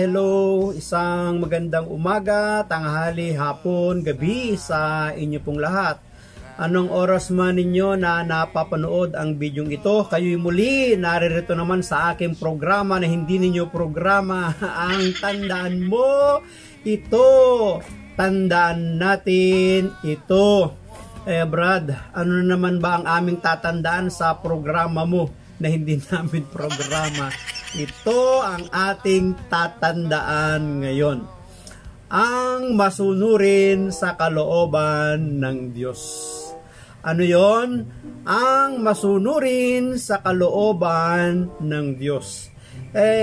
hello, isang magandang umaga, tanghali, hapon, gabi sa inyo pong lahat. Anong oras man ninyo na napapanood ang bidyong ito, kayo'y muli naririto naman sa aking programa na hindi ninyo programa. Ang tandaan mo, ito, tandaan natin ito. Brad, ano naman ba ang aming tatandaan sa programa mo na hindi namin programa? Ito ang ating tatandaan ngayon. Ang masunurin sa kalooban ng Diyos. Ano yon? Ang masunurin sa kalooban ng Diyos.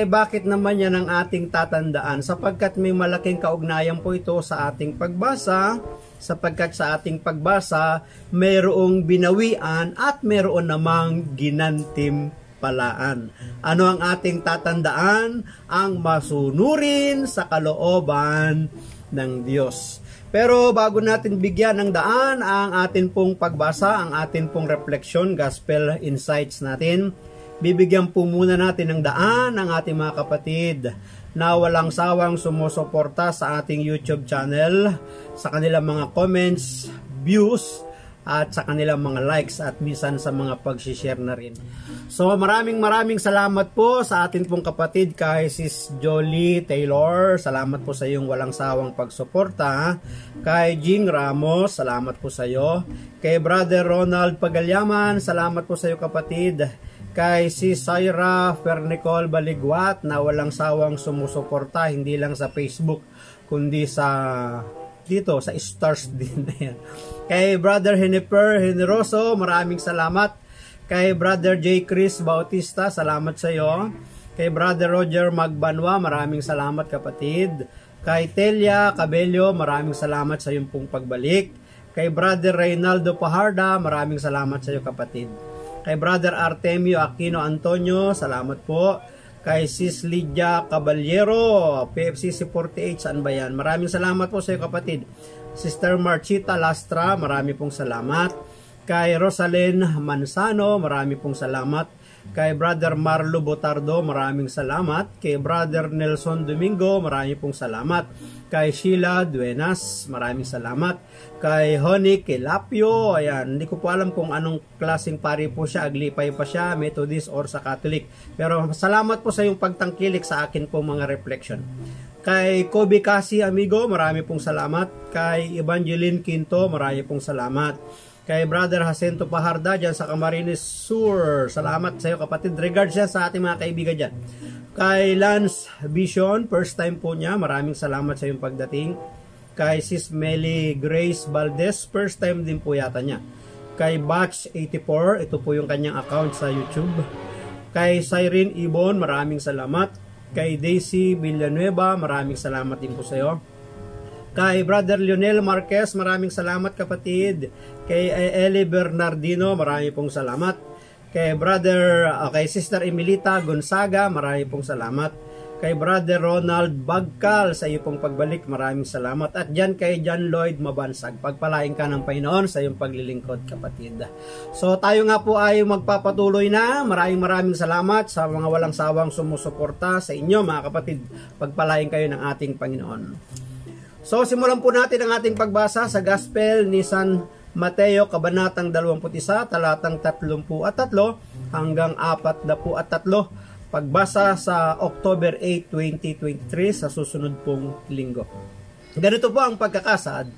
Bakit naman yan ang ating tatandaan? Sapagkat may malaking kaugnayan po ito sa ating pagbasa. Sapagkat sa ating pagbasa, mayroong binawian at mayroon namang ginantimpalaan. Ano ang ating tatandaan? Ang masunurin sa kalooban ng Diyos. Pero bago natin bigyan ng daan ang atin pong pagbasa, ang atin pong reflection, gospel insights natin, bibigyan po muna natin ng daan ang ating mga kapatid na walang sawang sumusuporta sa ating YouTube channel, sa kanilang mga comments, views, at sa kanilang mga likes at minsan sa mga pag-share na rin. So maraming salamat po sa atin pong kapatid kay Sis Jolie Taylor. Salamat po sa iyong walang sawang pagsuporta. Kay Jing Ramos, salamat po sa iyo. Kay Brother Ronald Pagalyaman, salamat po sa iyo kapatid. Kay si Syra Fernicol Baligwat na walang sawang sumusuporta, hindi lang sa Facebook kundi sa dito sa stars din. Kay Brother Heniper Generoso, maraming salamat. Kay Brother J. Chris Bautista, salamat sa iyo. Kay Brother Roger Magbanwa, maraming salamat kapatid. Kay Telia Cabello, maraming salamat sa iyong pong pagbalik. Kay Brother Reynaldo Paharda, maraming salamat sa iyo kapatid. Kay Brother Artemio Aquino Antonio, salamat po. Kay Sis Lydia Caballero, PFCC 48, saan ba yan? Maraming salamat po sa iyo kapatid. Sister Marchita Lastra, marami pong salamat. Kay Rosalen Mansano, marami pong salamat. Kay Brother Marlo Botardo, maraming salamat. Kay Brother Nelson Domingo, marami pong salamat. Kay Sheila Duenas, maraming salamat. Kay Honey Kelapio, ayan, hindi ko po alam kung anong klaseng pari po siya, aglipay pa siya, Methodist or sa Catholic. Pero salamat po sa yung pagtangkilik sa akin po mga reflection. Kay Kobe Kasi Amigo, marami pong salamat. Kay Evangeline Quinto, marami pong salamat. Kay Brother Jacinto Paharda dyan sa Camarines Sur, salamat sa iyo kapatid. Regards siya sa ating mga kaibigan dyan. Kay Lance Vision, first time po niya, maraming salamat sa iyong pagdating. Kay Sis Melly Grace Valdez, first time din po yata niya. Kay Batch84, ito po yung kanyang account sa YouTube. Kay Cyrene Ibon, maraming salamat. Kay Daisy Villanueva, maraming salamat din po sa iyo. Kay Brother Lionel Marquez, maraming salamat kapatid. Kay Eli Bernardino, maraming pong salamat. Kay kay Sister Emilita Gonzaga, maraming pong salamat. Kay Brother Ronald Bagcal, sa iyo pong pagbalik, maraming salamat. At dyan kay John Lloyd Mabansag, pagpalain ka ng Panginoon sa iyong paglilingkod kapatid. So tayo nga po ay magpapatuloy na. Maraming salamat sa mga walang sawang sumusuporta sa inyo mga kapatid. Pagpalain kayo ng ating Panginoon. So simulan po natin ang ating pagbasa sa Gospel ni San Mateo, Kabanatang 21, talatang 33 hanggang 43, pagbasa sa October 8, 2023 sa susunod pong linggo. Ganito po ang pagkakasad.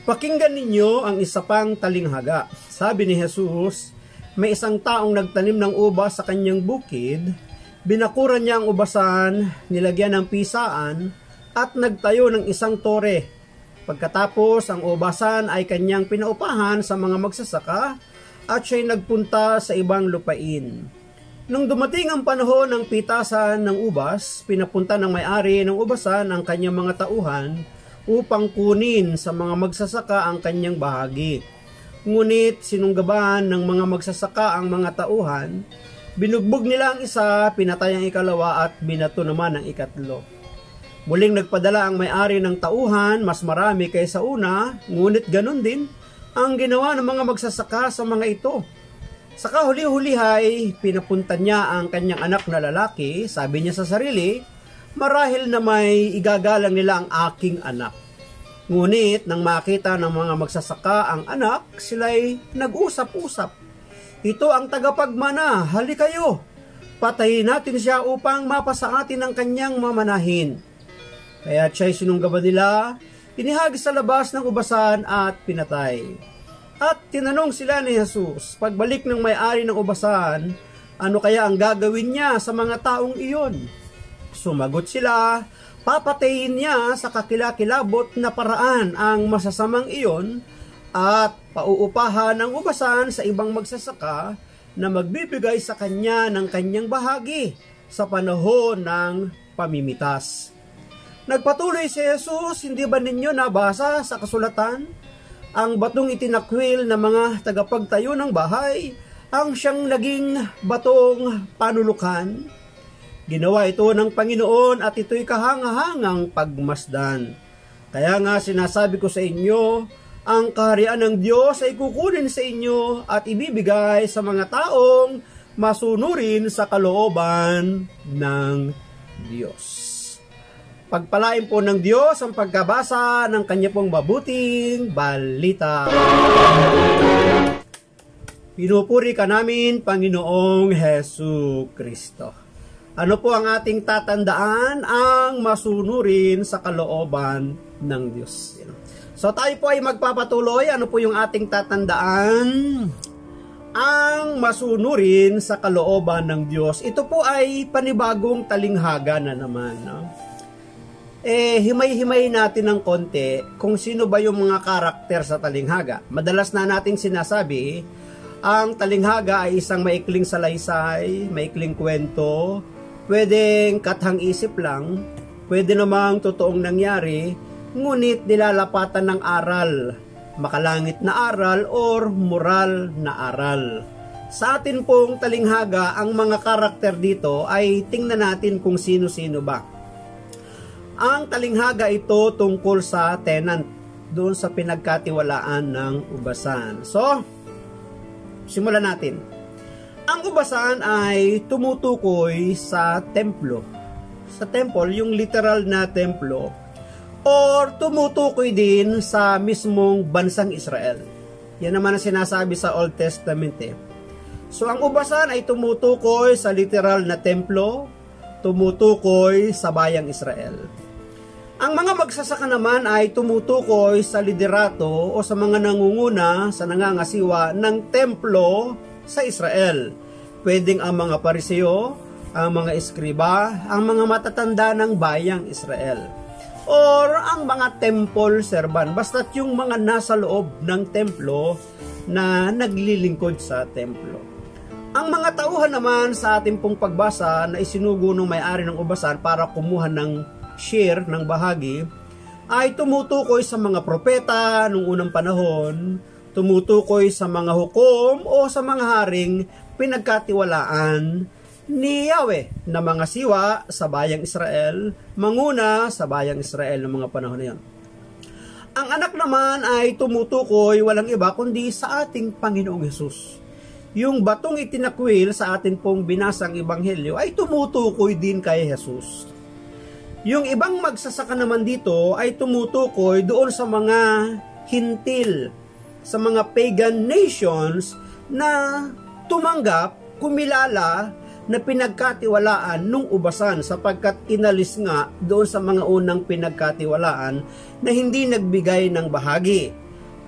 Pakinggan ninyo ang isa pang talinghaga. Sabi ni Jesus, may isang taong nagtanim ng ubas sa kanyang bukid, binakuran niya ang ubasan, nilagyan ng pisaan, at nagtayo ng isang tore. Pagkatapos, ang ubasan ay kanyang pinaupahan sa mga magsasaka at siya'y nagpunta sa ibang lupain. Nung dumating ang panahon ng pitasan ng ubas, pinapunta ng may-ari ng ubasan ang kanyang mga tauhan upang kunin sa mga magsasaka ang kanyang bahagi. Ngunit sinunggaban ng mga magsasaka ang mga tauhan, binugbog nila ang isa, pinatay ang ikalawa at binato naman ang ikatlo. Muling nagpadala ang may-ari ng tauhan, mas marami kaysa una, ngunit ganun din ang ginawa ng mga magsasaka sa mga ito. Sa kahuli-huli ay pinapunta niya ang kanyang anak na lalaki, sabi niya sa sarili, marahil na may igagalang nila ang aking anak. Ngunit nang makita ng mga magsasaka ang anak, sila'y nag-usap-usap. Ito ang tagapagmana, hali kayo. Patayin natin siya upang mapasa atin ang kanyang mamanahin. Kaya siya'y sinunggaban nila, inihagis sa labas ng ubasan at pinatay. At tinanong sila ni Jesus, pagbalik ng may-ari ng ubasan, ano kaya ang gagawin niya sa mga taong iyon? Sumagot sila, papatayin niya sa kakilakilabot na paraan ang masasamang iyon at pauupahan ng ubasan sa ibang magsasaka na magbibigay sa kanya ng kanyang bahagi sa panahon ng pamimitas. Nagpatuloy si Jesus, hindi ba ninyo nabasa sa kasulatan? Ang batong itinakwil ng mga tagapagtayo ng bahay, ang siyang naging batong panulukan. Ginawa ito ng Panginoon at ito'y kahangahangang pagmasdan. Kaya nga sinasabi ko sa inyo, ang kaharian ng Diyos ay kukunin sa inyo at ibibigay sa mga taong masunurin sa kalooban ng Diyos. Pagpalain po ng Diyos ang pagkabasa ng kanya pong mabuting balita. Pinupuri ka namin, Panginoong Hesu Kristo. Ano po ang ating tatandaan? Ang masunurin sa kalooban ng Diyos. So tayo po ay magpapatuloy. Ano po yung ating tatandaan? Ang masunurin sa kalooban ng Diyos. Ito po ay panibagong talinghaga na naman. No? Himay-himay natin ng konti kung sino ba yung mga karakter sa talinghaga. Madalas na nating sinasabi, ang talinghaga ay isang maikling salaysay, maikling kwento, pwedeng kathang-isip lang, pwede namang totoong nangyari, ngunit nilalapatan ng aral, makalangit na aral or moral na aral. Sa atin pong talinghaga, ang mga karakter dito ay tingnan natin kung sino-sino ba. Ang talinghaga ito tungkol sa tenant, doon sa pinagkatiwalaan ng ubasan. So, simulan natin. Ang ubasan ay tumutukoy sa templo. Sa temple, yung literal na templo, or tumutukoy din sa mismong bansang Israel. Yan naman ang sinasabi sa Old Testament. So, ang ubasan ay tumutukoy sa literal na templo, tumutukoy sa bayang Israel. Ang mga magsasaka naman ay tumutukoy sa liderato o sa mga nangunguna sa nangangasiwa ng templo sa Israel. Pwedeng ang mga pariseo, ang mga eskriba, ang mga matatanda ng bayang Israel. Or ang mga temple servant, basta't yung mga nasa loob ng templo na naglilingkod sa templo. Ang mga tauhan naman sa ating pong pagbasa na isinugo ng may-ari ng ubasan para kumuha ng share ng bahagi ay tumutukoy sa mga propeta noong unang panahon, tumutukoy sa mga hukom o sa mga haring pinagkatiwalaan ni Yahweh na mga siwa sa bayang Israel, manguna sa bayang Israel ng mga panahon na yon. Ang anak naman ay tumutukoy walang iba kundi sa ating Panginoong Hesus. Yung batong itinakwil sa atin pong binasang ebanghelyo ay tumutukoy din kay Hesus. Yung ibang magsasaka naman dito ay tumutukoy doon sa mga hintil, sa mga pagan nations na tumanggap, kumilala na pinagkatiwalaan nung ubasan sapagkat inalis nga doon sa mga unang pinagkatiwalaan na hindi nagbigay ng bahagi.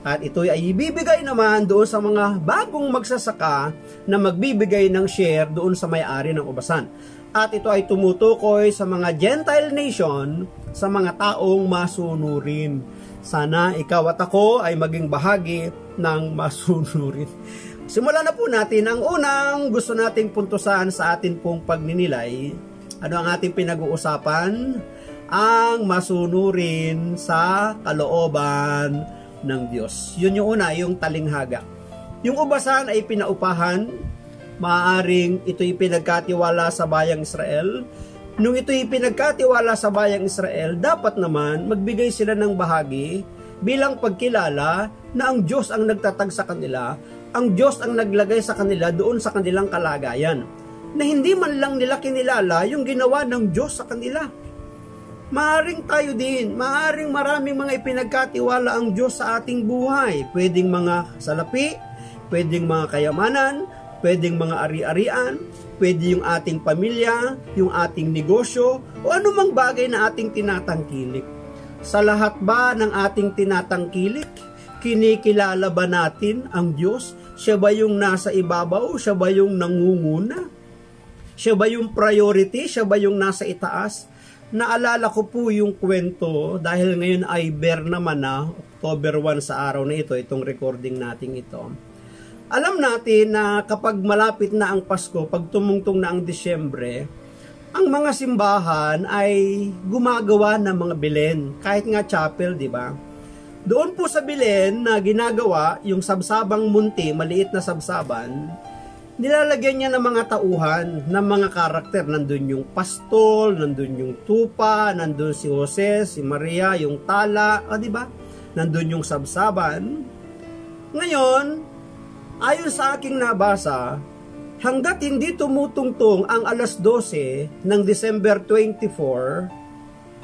At ito ay ibibigay naman doon sa mga bagong magsasaka na magbibigay ng share doon sa may-ari ng ubasan. At ito ay tumutukoy sa mga Gentile nation, sa mga taong masunurin. Sana ikaw at ako ay maging bahagi ng masunurin. Simulan na po natin. Ang unang gusto nating puntusan sa atin pong pagninilay, ano ang ating pinag-uusapan? Ang masunurin sa kalooban ng Diyos. Yun yung una, yung talinghaga. Yung ubasan ay pinaupahan, maaaring ito'y pinagkatiwala sa bayang Israel. Nung ito'y pinagkatiwala sa bayang Israel, dapat naman magbigay sila ng bahagi bilang pagkilala na ang Diyos ang nagtatag sa kanila, ang Diyos ang naglagay sa kanila doon sa kanilang kalagayan. Na hindi man lang nila kinilala yung ginawa ng Diyos sa kanila. maaring tayo din, maaring maraming mga ipinagkatiwala ang Diyos sa ating buhay. Pwedeng mga salapi, pwedeng mga kayamanan, pwedeng mga ari-arian, pwede yung ating pamilya, yung ating negosyo, o anumang bagay na ating tinatangkilik. Sa lahat ba ng ating tinatangkilik, kinikilala ba natin ang Diyos? Siya ba yung nasa ibabaw? Siya ba yung nangunguna? Siya ba yung priority? Siya ba yung nasa itaas? Naalala ko po yung kwento dahil ngayon ay naman na, October 1 sa araw na ito, itong recording natin ito. Alam natin na kapag malapit na ang Pasko, pag tumungtong na ang Disyembre, ang mga simbahan ay gumagawa ng mga Belen, kahit nga chapel, di ba? Doon po sa Belen na ginagawa, yung sabsabang munti, maliit na sabsaban, nilalagyan niya ng mga tauhan, ng mga karakter. Nandun yung pastol, nandun yung tupa, nandun si Jose, si Maria, yung tala, di ba? Nandun yung sabsaban. Ngayon, ayon sa aking nabasa, hanggat hindi tumutungtong ang alas 12 ng December 24,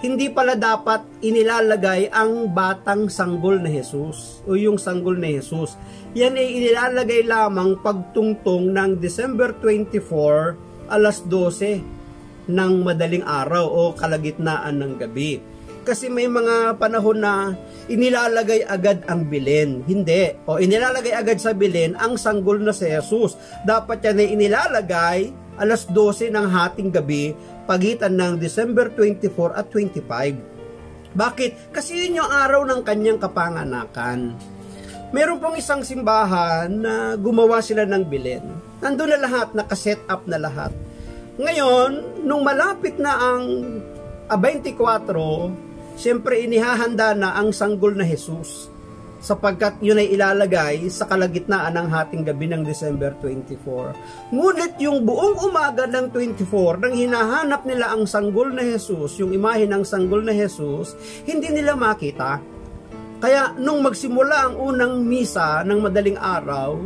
hindi pala dapat inilalagay ang batang sanggol na Jesus o yung sanggol na Jesus. Yan ay inilalagay lamang pagtungtong ng December 24 alas 12 ng madaling araw o kalagitnaan ng gabi. Kasi may mga panahon na inilalagay agad ang Belen. Hindi. O inilalagay agad sa Belen ang sanggol na si Jesus. Dapat yan ay inilalagay alas 12 ng hating gabi pagitan ng December 24 at 25. Bakit? Kasi yun yung araw ng kanyang kapanganakan. Meron pong isang simbahan na gumawa sila ng Belen. Nandun na lahat, nakaset up na lahat. Ngayon, nung malapit na ang 24, siyempre inihahanda na ang sanggol na Jesus sapagkat yun ay ilalagay sa kalagitnaan ng hating gabi ng December 24. Ngunit yung buong umaga ng 24, nang hinahanap nila ang sanggol na Jesus, yung imahe ng sanggol na Jesus, hindi nila makita. Kaya nung magsimula ang unang misa ng madaling araw,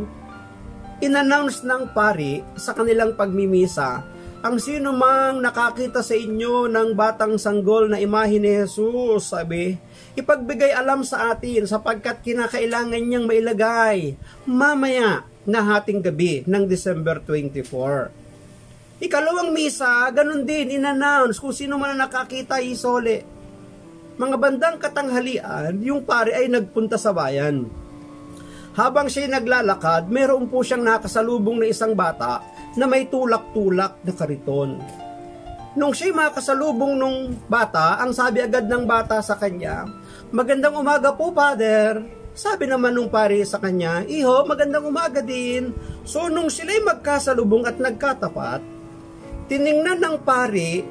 in-announce ng pari sa kanilang pagmimisa, ang sino mang nakakita sa inyo ng batang sanggol na imahe ni Jesus, sabi, ipagbigay alam sa atin sapagkat kinakailangan niyang mailagay mamaya na hating gabi ng December 24. Ikalawang misa, ganun din, in-announce kung sino man nakakita, isole. Mga bandang katanghalian, yung pare ay nagpunta sa bayan. Habang siya'y naglalakad, meron po siyang nakasalubong na isang bata na may tulak-tulak na kariton. Nung siya'y makasalubong nung bata, ang sabi agad ng bata sa kanya, magandang umaga po, Father. Sabi naman nung pare sa kanya, Iho, magandang umaga din. So nung sila'y magkasalubong at nagkatapat, tiningnan ng pare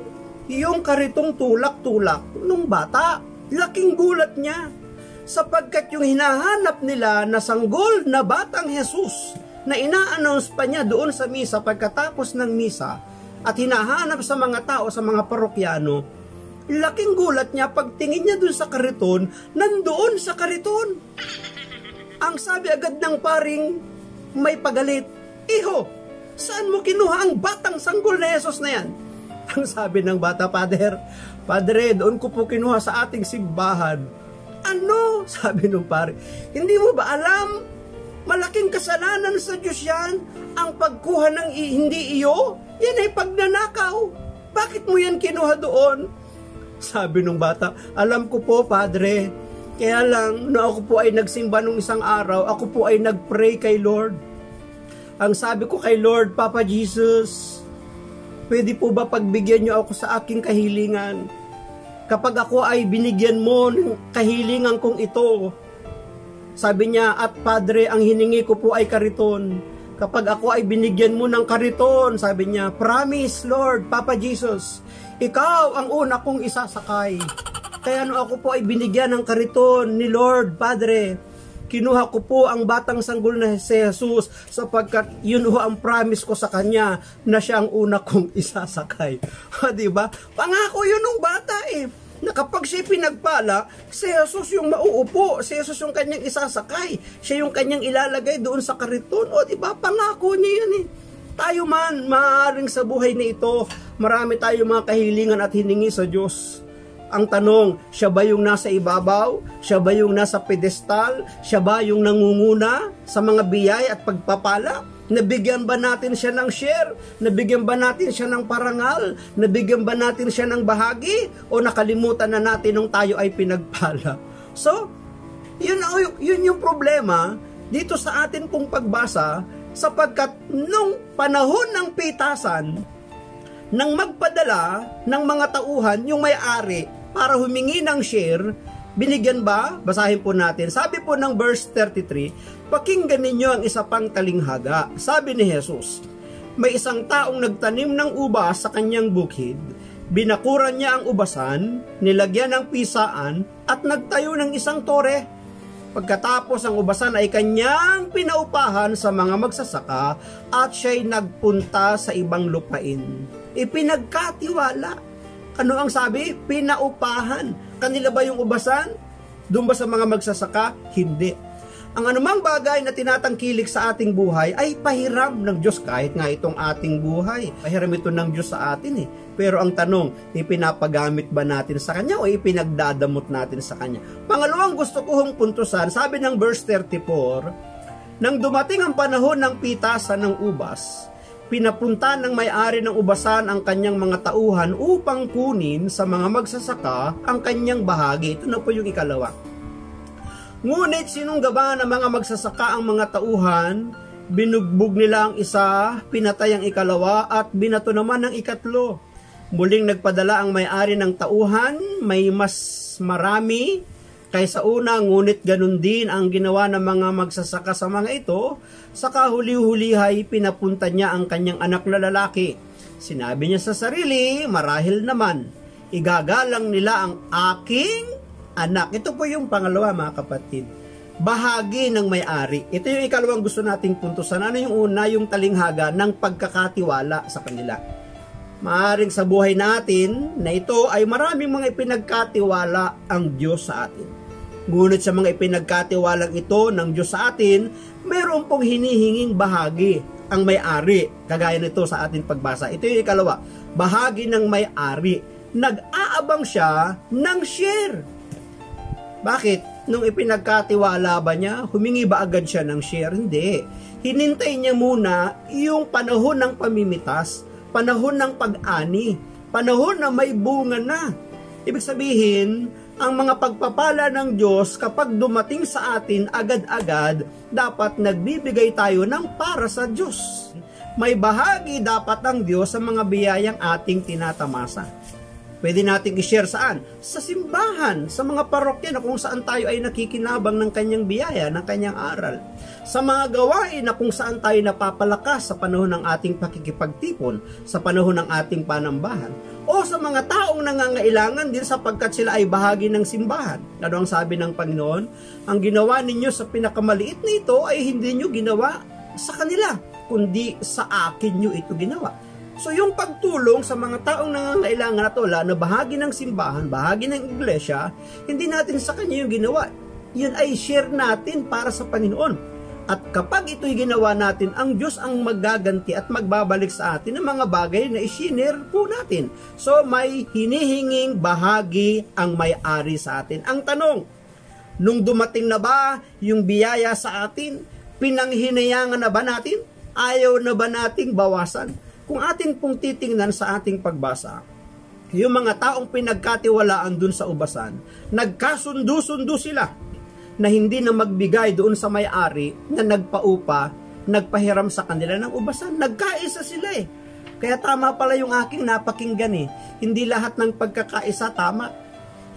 yung karitong tulak-tulak nung bata. Laking gulat niya. Sapagkat yung hinahanap nila na sanggol na batang Jesus na ina-announce pa niya doon sa misa pagkatapos ng misa at hinahanap sa mga tao, sa mga parokyano, laking gulat niya pagtingin niya doon sa kariton, nandoon sa kariton. Ang sabi agad ng paring may pagalit, Iho, saan mo kinuha ang batang sanggol na Jesus na yan? Ang sabi ng bata, Padre, doon ko po kinuha sa ating simbahan. Ano? Sabi nung pare, hindi mo ba alam? Malaking kasalanan sa Diyos yan. Ang pagkuha ng hindi iyo, yan ay pagnanakaw. Bakit mo yan kinuha doon? Sabi nung bata, alam ko po, Padre. Kaya lang, no ako po ay nagsimba nung isang araw, ako po ay nagpray kay Lord. Ang sabi ko kay Lord, Papa Jesus, pwede po ba pagbigyan niyo ako sa aking kahilingan? Kapag ako ay binigyan mo ng kahilingan kong ito, sabi niya, at Padre, ang hiningi ko po ay kariton. Kapag ako ay binigyan mo ng kariton, sabi niya, promise, Lord, Papa Jesus, ikaw ang una kong isasakay. Kaya no ako po ay binigyan ng kariton ni Lord, Padre, kinuha ko po ang batang sanggol na si Jesus sapagkat yun ho ang promise ko sa kanya na siya ang una kong isasakay. Diba? Pangako yun ng bata na kapag siya pinagpala, si Jesus yung mauupo, si Jesus yung kanyang isasakay, siya yung kanyang ilalagay doon sa kariton. Diba? Pangako niya yan Tayo man, maaaring sa buhay na ito, marami tayong mga kahilingan at hiningi sa Diyos. Ang tanong, siya ba yung nasa ibabaw? Siya ba yung nasa pedestal? Siya ba yung nangunguna sa mga biyaya at pagpapala? Nabigyan ba natin siya ng share? Nabigyan ba natin siya ng parangal? Nabigyan ba natin siya ng bahagi? O nakalimutan na natin nung tayo ay pinagpala? So, yun yung problema dito sa atin pong pagbasa, sapagkat nung panahon ng pitasan, nang magpadala ng mga tauhan, yung may-ari, para humingi ng share, binigyan ba? Basahin po natin. Sabi po ng verse 33, pakinggan ninyo ang isa pang talinghaga. Sabi ni Jesus, may isang taong nagtanim ng ubas sa kanyang bukid, binakuran niya ang ubasan, nilagyan ng pisaan, at nagtayo ng isang tore. Pagkatapos ang ubasan ay kanyang pinaupahan sa mga magsasaka at siya'y nagpunta sa ibang lupain. Ipinagkatiwala. Ano ang sabi? Pinaupahan. Kanila ba yung ubasan? Doon ba sa mga magsasaka? Hindi. Ang anumang bagay na tinatangkilik sa ating buhay ay pahiram ng Diyos, kahit nga itong ating buhay. Pahiram ito ng Diyos sa atin eh. Pero ang tanong, ipinapagamit ba natin sa Kanya o ipinagdadamot natin sa Kanya? Pangalawang gusto ko hong puntusan, sabi ng verse 34, nang dumating ang panahon ng pitasan ng ubas, pinapunta ng may-ari ng ubasan ang kanyang mga tauhan upang kunin sa mga magsasaka ang kanyang bahagi. Ito na po yung ikalawa. Ngunit sinunggaban ng mga magsasaka ang mga tauhan, binugbog nila ang isa, pinatay ang ikalawa, at binato naman ang ikatlo. Muling nagpadala ang may-ari ng tauhan, may mas marami kaysa una, ngunit ganun din ang ginawa ng mga magsasaka sa mga ito. Sa kahuli-hulihay, pinapunta niya ang kanyang anak na lalaki. Sinabi niya sa sarili, marahil naman, igagalang nila ang aking anak. Ito po yung pangalawa, mga kapatid. Bahagi ng may-ari. Ito yung ikalawang gusto nating puntusan. Ano yung una? Yung talinghaga ng pagkakatiwala sa kanila. Maaring sa buhay natin na ito ay maraming mga ipinagkatiwala ang Diyos sa atin. Ngunit sa mga ipinagkatiwalang ito ng Diyos sa atin, mayroon pong hinihinging bahagi ang may-ari. Kagaya nito sa ating pagbasa. Ito yung ikalawa. Bahagi ng may-ari. Nag-aabang siya ng share. Bakit? Nung ipinagkatiwala ba niya, humingi ba agad siya ng share? Hindi. Hinintay niya muna yung panahon ng pamimitas, panahon ng pag-ani, panahon na may bunga na. Ibig sabihin, ang mga pagpapala ng Diyos kapag dumating sa atin agad-agad, dapat nagbibigay tayo ng para sa Diyos. May bahagi dapat ang Diyos sa mga biyayang ating tinatamasa. Pwede nating i-share saan? Sa simbahan, sa mga parokya na kung saan tayo ay nakikinabang ng kanyang biyaya, ng kanyang aral. Sa mga gawain na kung saan tayo napapalakas sa panahon ng ating pakikipagtipon, sa panahon ng ating panambahan. O sa mga taong nangangailangan din sapagkat sila ay bahagi ng simbahan. Ano ang sabi ng Panginoon? Ang ginawa ninyo sa pinakamaliit na ito ay hindi nyo ginawa sa kanila, kundi sa akin nyo ito ginawa. So yung pagtulong sa mga taong nangangailangan at wala na bahagi ng simbahan, bahagi ng iglesia, hindi natin sa kanya yung ginawa. Yun ay share natin para sa Panginoon. At kapag ito'y ginawa natin, ang Diyos ang magaganti at magbabalik sa atin ng mga bagay na isinare po natin. So may hinihinging bahagi ang may-ari sa atin. Ang tanong, nung dumating na ba yung biyaya sa atin, pinanghinayangan na ba natin? Ayaw na ba nating bawasan? Kung atin pong titingnan sa ating pagbasa, yung mga taong pinagkatiwalaan dun sa ubasan, nagkasundo-sundo sila na hindi na magbigay doon sa may-ari na nagpaupa, nagpahiram sa kanila ng ubasan. Nagkaisa sila eh. Kaya tama pala yung aking napakinggan eh. Hindi lahat ng pagkakaisa tama.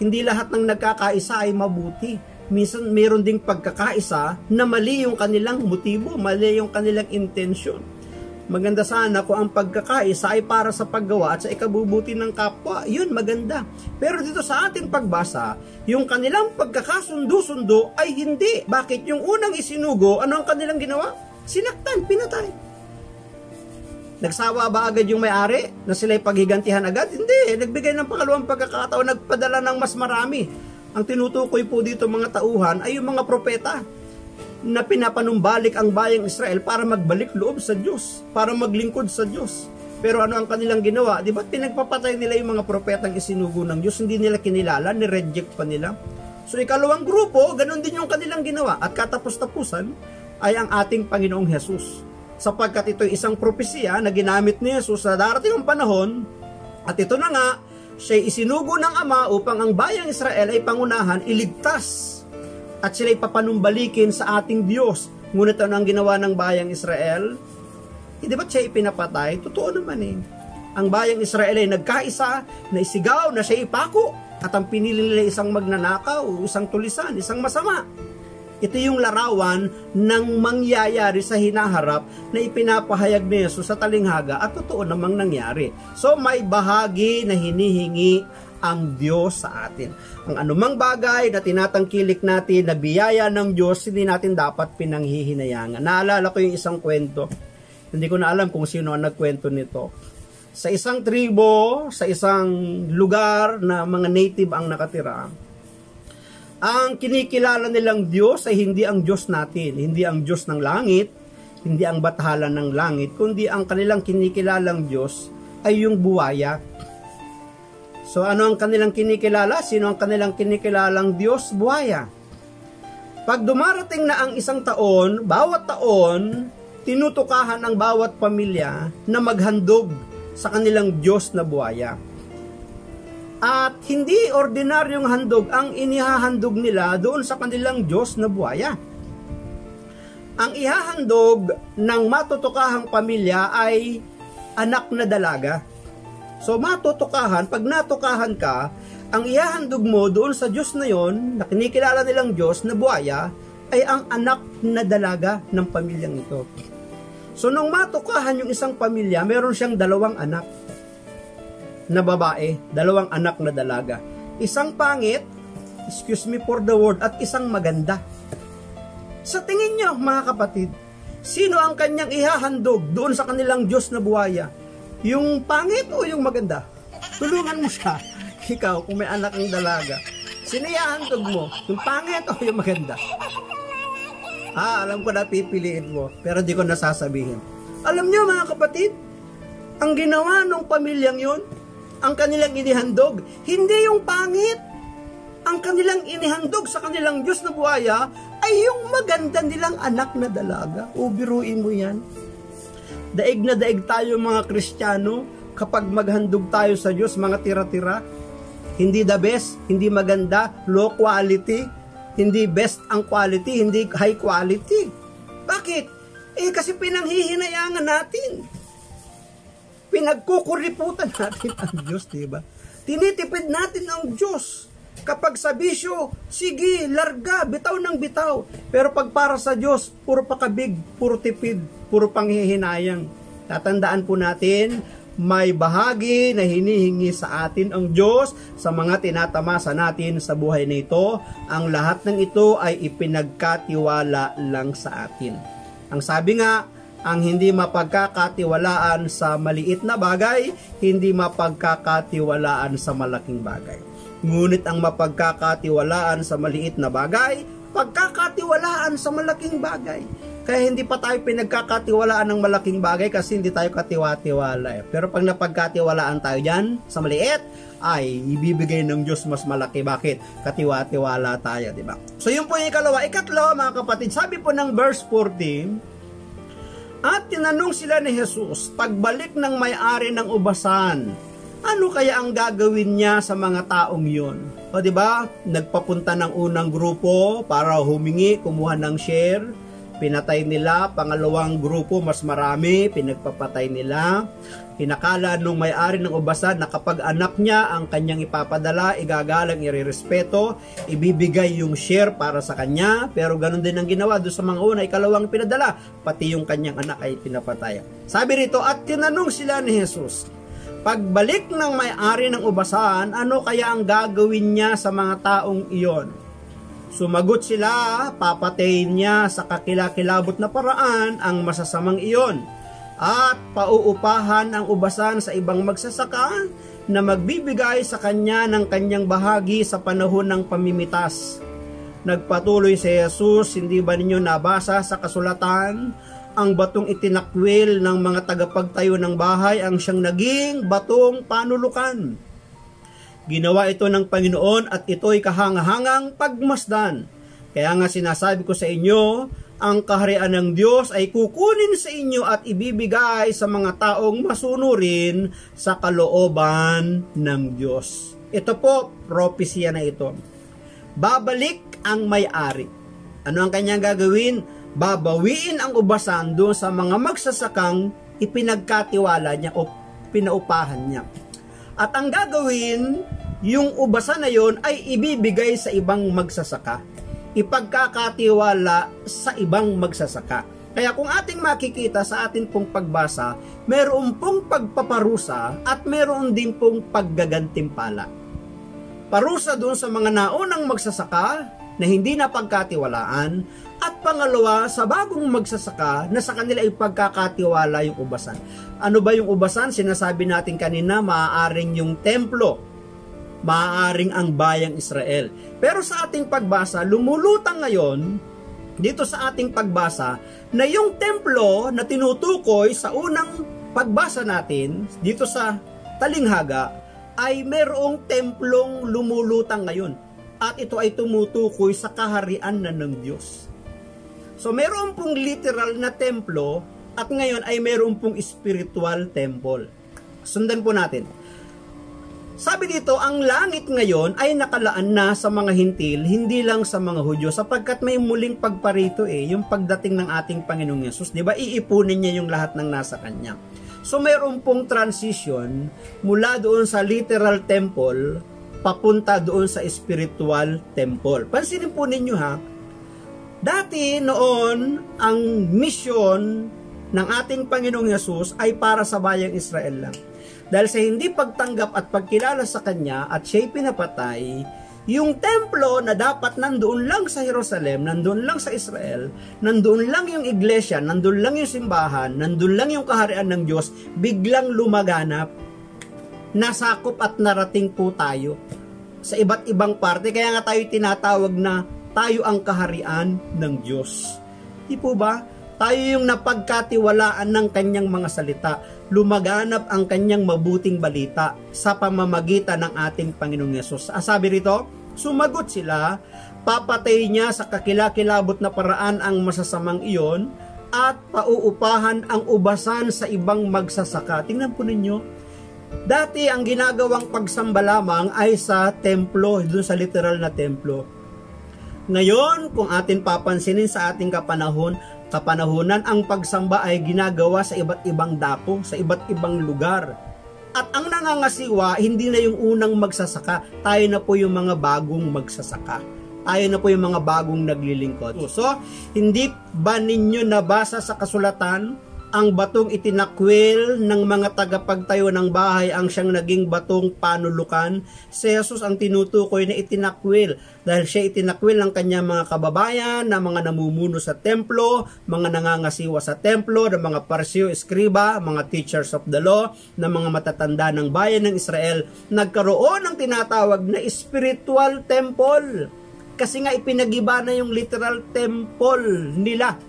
Hindi lahat ng nagkakaisa ay mabuti. Minsan mayroon ding pagkakaisa na mali yung kanilang motibo, mali yung kanilang intensyon. Maganda sana kung ang pagkakaisa ay para sa paggawa at sa ikabubuti ng kapwa. Yun, maganda. Pero dito sa ating pagbasa, yung kanilang pagkakasundo-sundo ay hindi. Bakit? Yung unang isinugo, ano ang kanilang ginawa? Sinaktan, pinatay. Nagsawa ba agad yung may-ari na sila'y paghigantihan agad? Hindi. Nagbigay ng pangalawang pagkakataon, nagpadala ng mas marami. Ang tinutukoy po dito mga tauhan ay yung mga propeta na pinapanumbalik ang bayang Israel para magbalik loob sa Diyos, para maglingkod sa Diyos. Pero ano ang kanilang ginawa? Di ba pinagpapatay nila yung mga propetang isinugo ng Diyos, hindi nila kinilala, ni-reject pa nila. So ikalawang grupo, ganun din yung kanilang ginawa. At katapos-tapusan ay ang ating Panginoong Hesus. Sapagkat ito isang propesya na ginamit ni Hesus sa darating ang panahon, at ito na nga, siya isinugo ng Ama upang ang bayang Israel ay pangunahan, iligtas, at sila'y papanumbalikin sa ating Diyos. Ngunit ano ang ginawa ng bayang Israel? Hindi ba't siya ipinapatay? Totoo naman eh. Ang bayang Israel ay nagkaisa, na isigaw, na siya ipako, at ang pinili nila isang magnanakaw, isang tulisan, isang masama. Ito yung larawan ng mangyayari sa hinaharap na ipinapahayag ni Jesus sa talinghaga at totoo namang nangyari. So may bahagi na hinihingi ang Diyos sa atin. Ang anumang bagay na tinatangkilik natin na biyaya ng Diyos, hindi natin dapat pinanghihinayangan. Naalala ko yung isang kwento. Hindi ko na alam kung sino ang nagkwento nito. Sa isang tribo, sa isang lugar na mga native ang nakatira, ang kinikilala nilang Diyos ay hindi ang Diyos natin, hindi ang Diyos ng langit, hindi ang batahalan ng langit, kundi ang kanilang kinikilalang Diyos ay yung buwaya. So ano ang kanilang kinikilala? Sino ang kanilang kinikilalang Diyos? Buwaya. Pag dumarating na ang isang taon, bawat taon, tinutukahan ang bawat pamilya na maghandog sa kanilang Diyos na buwaya. At hindi ordinaryong handog ang inihahandog nila doon sa kanilang Diyos na buwaya. Ang ihahandog ng matutukahang pamilya ay anak na dalaga. So matutukahan, pag natukahan ka, ang ihahandog mo doon sa Diyos na yon, na kinikilala nilang Diyos na buwaya, ay ang anak na dalaga ng pamilyang ito. So nung matukahan yung isang pamilya, meron siyang dalawang anak na babae, dalawang anak na dalaga. Isang pangit, excuse me for the word, at isang maganda. Sa tingin niyo, mga kapatid, sino ang kanyang ihahandog doon sa kanilang Diyos na buwaya? Yung pangit o yung maganda? Tulungan mo siya. Ikaw, kung may anak ng dalaga, sino ihahandog mo? Yung pangit o yung maganda? Alam ko na pipiliin mo, pero di ko nasasabihin. Alam niyo mga kapatid, ang ginawa ng pamilyang yon, ang kanilang inihandog, hindi yung pangit. Ang kanilang inihandog sa kanilang Diyos na buhaya ay yung maganda nilang anak na dalaga. O biruin mo yan. Daig na daig tayo mga Kristiyano kapag maghandog tayo sa Diyos, mga tira-tira. Hindi the best, hindi maganda, low quality. Hindi best ang quality, hindi high quality. Bakit? Kasi pinanghihinayangan natin. Pinagkukuriputan natin ang Diyos, diba? Tinitipid natin ang Diyos. Kapag sa bisyo, sige, larga, bitaw ng bitaw. Pero pag para sa Diyos, puro pakabig, puro tipid, puro panghihinayang. Tatandaan po natin, may bahagi na hinihingi sa atin ang Diyos sa mga tinatamasa natin sa buhay na ito. Ang lahat ng ito ay ipinagkatiwala lang sa atin. Ang sabi nga, ang hindi mapagkakatiwalaan sa maliit na bagay, hindi mapagkakatiwalaan sa malaking bagay. Ngunit ang mapagkakatiwalaan sa maliit na bagay, pagkakatiwalaan sa malaking bagay. Kaya hindi pa tayo pinagkakatiwalaan ng malaking bagay kasi hindi tayo katiwa-tiwala. Pero pag napagkatiwalaan tayo dyan sa maliit, ay ibibigay ng Diyos mas malaki. Bakit? Katiwa-tiwala tayo, di ba? So yun po yung ikalawa. Ikatlo, mga kapatid, sabi po ng verse 14, at tinanong sila ni Jesus, pagbalik ng may-ari ng ubasan, ano kaya ang gagawin niya sa mga taong yun? O di ba? Nagpapunta ng unang grupo para humingi, kumuha ng share. Pinatay nila, pangalawang grupo, mas marami, pinagpapatay nila. Hinakala nung may-ari ng ubasan na kapag anak niya ang kanyang ipapadala, igagalang, irerespeto, ibibigay yung share para sa kanya. Pero ganun din ang ginawa doon sa mga una, ikalawang pinadala, pati yung kanyang anak ay pinapatay. Sabi rito, at tinanong sila ni Jesus, pagbalik ng may-ari ng ubasan, ano kaya ang gagawin niya sa mga taong iyon? Sumagot sila, papatayin niya sa kakilakilabot na paraan ang masasamang iyon at pauupahan ang ubasan sa ibang magsasaka na magbibigay sa kanya ng kanyang bahagi sa panahon ng pamimitas. Nagpatuloy si Jesus, hindi ba ninyo nabasa sa kasulatan? ang batong itinakwil ng mga tagapagtayo ng bahay ang siyang naging batong panulukan. Ginawa ito ng Panginoon at ito'y kahangahangang pagmasdan. Kaya nga sinasabi ko sa inyo, ang kaharian ng Diyos ay kukunin sa inyo at ibibigay sa mga taong masunurin sa kalooban ng Diyos. Ito po, propesya na ito. Babalik ang may-ari. Ano ang kanyang gagawin? Babawiin ang ubasan doon sa mga magsasakang ipinagkatiwala niya o pinaupahan niya. At ang gagawin, yung ubasan na yon ay ibibigay sa ibang magsasaka. Ipagkakatiwala sa ibang magsasaka. Kaya kung ating makikita sa atin pong pagbasa, meron pong pagpaparusa at meron din pong paggagantimpala. Parusa doon sa mga naunang magsasaka na hindi napagkatiwalaan, at pangalawa sa bagong magsasaka na sa kanila ipagkakatiwala yung ubasan. Ano ba yung ubasan? Sinasabi natin kanina, maaaring yung templo, maaaring ang bayang Israel. Pero sa ating pagbasa, lumulutang ngayon dito sa ating pagbasa na yung templo na tinutukoy sa unang pagbasa natin dito sa talinghaga ay merong templong lumulutang ngayon. At ito ay tumutukoy sa kaharian na ng Diyos. So meron pong literal na templo at ngayon ay meron pong spiritual temple. Sundan po natin. Sabi dito, ang langit ngayon ay nakalaan na sa mga hintil, hindi lang sa mga Hudyo, sapagkat may muling pagparito yung pagdating ng ating Panginoong Yesus. Diba? Iipunin niya yung lahat ng nasa Kanya. So meron pong transition mula doon sa literal temple papunta doon sa spiritual temple. Pansinin po ninyo ha, dati noon ang misyon ng ating Panginoong Yesus ay para sa bayang Israel lang. Dahil sa hindi pagtanggap at pagkilala sa Kanya at siya'y pinapatay, yung templo na dapat nandoon lang sa Jerusalem, nandoon lang sa Israel, nandoon lang yung iglesia, nandoon lang yung simbahan, nandoon lang yung kaharian ng Diyos, biglang lumaganap. Nasakop at narating po tayo sa iba't ibang parte. Kaya nga tayo tinatawag na tayo ang kaharian ng Diyos. Di po ba? Tayo yung napagkatiwalaan ng Kanyang mga salita. Lumaganap ang Kanyang mabuting balita sa pamamagitan ng ating Panginoong Yesus. Sabi rito, sumagot sila, papatay niya sa kakilakilabot na paraan ang masasamang iyon at pauupahan ang ubasan sa ibang magsasaka. Tingnan po ninyo. Dati ang ginagawang pagsamba lamang ay sa templo, dun sa literal na templo. Ngayon, kung atin papansinin sa ating kapanahunan, ang pagsamba ay ginagawa sa iba't ibang dapo, sa iba't ibang lugar. At ang nangangasiwa, hindi na yung unang magsasaka, tayo na po yung mga bagong magsasaka. Tayo na po yung mga bagong naglilingkod. So, hindi ba ninyo nabasa sa kasulatan, ang batong itinakwil ng mga tagapagtayo ng bahay ang siyang naging batong panulukan? Si Jesus ang tinutukoy na itinakwil dahil siya itinakwil ng kanyang mga kababayan na mga namumuno sa templo, mga nangangasiwa sa templo, ng mga parsyo, eskriba, mga teachers of the law, na mga matatanda ng bayan ng Israel. Nagkaroon ng tinatawag na spiritual temple kasi nga ipinagiba na yung literal temple nila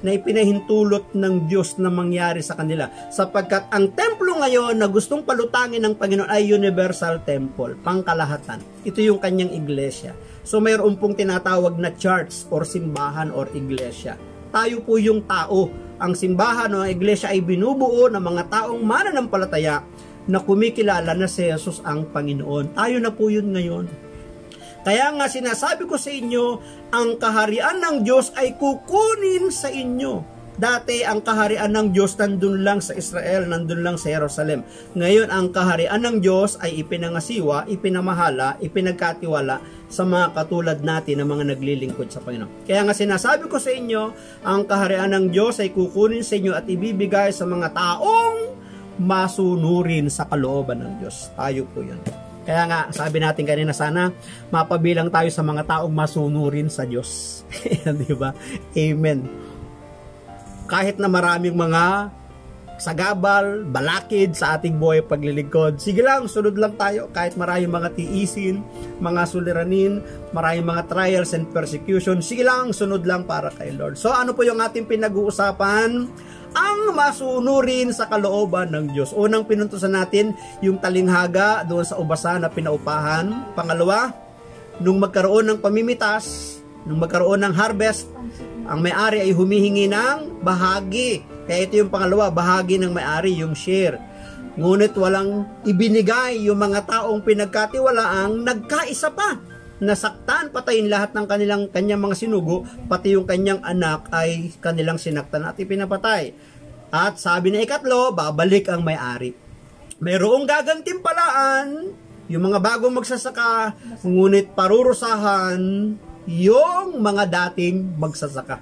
na ipinahintulot ng Diyos na mangyari sa kanila. Sapagkat ang templo ngayon na gustong palutangin ng Panginoon ay universal temple, pangkalahatan. Ito yung kanyang iglesia. So mayroon pong tinatawag na church or simbahan or iglesia. Tayo po yung tao. Ang simbahan o ang iglesia ay binubuo ng mga taong mananampalataya na kumikilala na si Jesus ang Panginoon. Tayo na po yun ngayon. Kaya nga sinasabi ko sa inyo, ang kaharian ng Diyos ay kukunin sa inyo. Dati ang kaharian ng Diyos nandun lang sa Israel, nandun lang sa Jerusalem. Ngayon ang kaharian ng Diyos ay ipinangasiwa, ipinamahala, ipinagkatiwala sa mga katulad natin na mga naglilingkod sa Panginoon. Kaya nga sinasabi ko sa inyo, ang kaharian ng Diyos ay kukunin sa inyo at ibibigay sa mga taong masunurin sa kalooban ng Diyos. Tayo po yan. Kaya nga, sabi natin kanina, sana mapabilang tayo sa mga taong masunurin sa Diyos. Di ba? Amen. Kahit na maraming mga sagabal, balakid sa ating buhay paglilingkod. Sige lang, sunod lang tayo kahit maraming mga tiisin, mga suliranin, maraming mga trials and persecution. Sige lang, sunod lang para kay Lord. So ano po yung ating pinag-uusapan? Ang masunurin sa kalooban ng Diyos. Unang pinuntusan natin yung talinghaga doon sa ubasan na pinaupahan. Pangalawa, nung magkaroon ng pamimitas, nung magkaroon ng harvest, ang may-ari ay humihingi ng bahagi. Kaya ito yung pangalawa, bahagi ng may-ari, yung share. Ngunit walang ibinigay yung mga taong pinagkatiwalaang nagkaisa pa. Nasaktan, patayin lahat ng kanyang mga sinugo, pati yung kanyang anak ay kanilang sinaktan at ipinapatay. At sabi na ikatlo, babalik ang may-ari. Mayroong gagantimpalaan, yung mga bagong magsasaka, ngunit parurusahan yung mga dating magsasaka.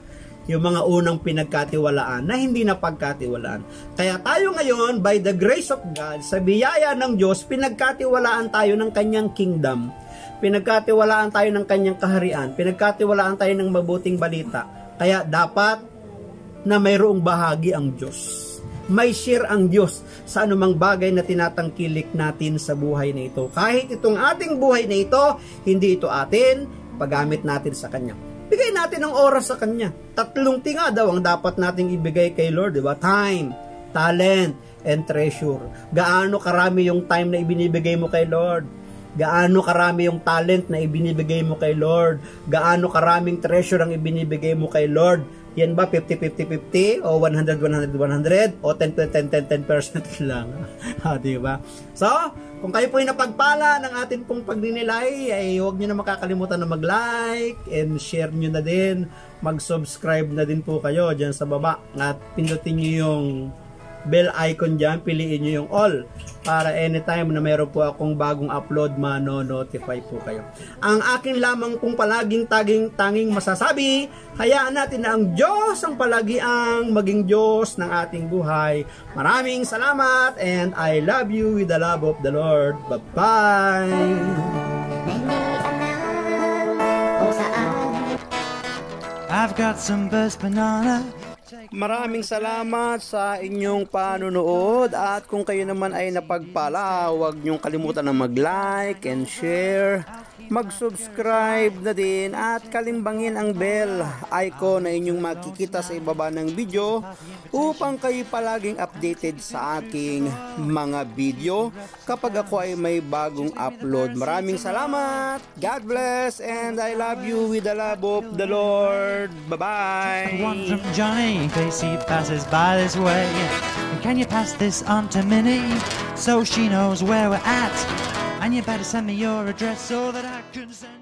Yung mga unang pinagkatiwalaan na hindi na pagkatiwalaan. Kaya tayo ngayon, by the grace of God, sa biyaya ng Diyos, pinagkatiwalaan tayo ng kanyang kingdom. Pinagkatiwalaan tayo ng kanyang kaharian. Pinagkatiwalaan tayo ng mabuting balita. Kaya dapat na mayroong bahagi ang Diyos. May share ang Diyos sa anumang bagay na tinatangkilik natin sa buhay na ito. Kahit itong ating buhay na ito, hindi ito atin, paggamit natin sa Kanya. Bigay natin ng oras sa Kanya. 3 tinga daw ang dapat nating ibigay kay Lord, di ba? Time, talent, and treasure. Gaano karami yung time na ibinibigay mo kay Lord? Gaano karami yung talent na ibinibigay mo kay Lord? Gaano karaming treasure ang ibinibigay mo kay Lord? Yan ba 50-50-50 o 100-100-100 o 10% lang? Di ba? So, kung kayo po ay napagpala ng atin pong pagninilay, ay huwag nyo na makakalimutan na mag-like and share nyo na din. Mag-subscribe na din po kayo dyan sa baba at pindutin nyo yung bell icon dyan, piliin nyo yung all para anytime na meron po akong bagong upload, mano-notify po kayo. Ang akin lamang pong palaging tanging masasabi, hayaan natin na ang Diyos ang palagi ang maging Diyos ng ating buhay. Maraming salamat and I love you with the love of the Lord. Bye-bye! I've got some best banana. Maraming salamat sa inyong panunood at kung kayo naman ay napagpala, huwag niyong kalimutan na mag-like and share, mag-subscribe na din at kalimbangin ang bell icon na inyong makikita sa ibaba ng video upang kayo palaging updated sa aking mga video kapag ako ay may bagong upload. Maraming salamat, God bless, and I love you with the love of the Lord. Bye-bye! One from Johnny, he passes by this way. And can you pass this on to Minnie so she knows where we're at? And you better send me your address so that I can send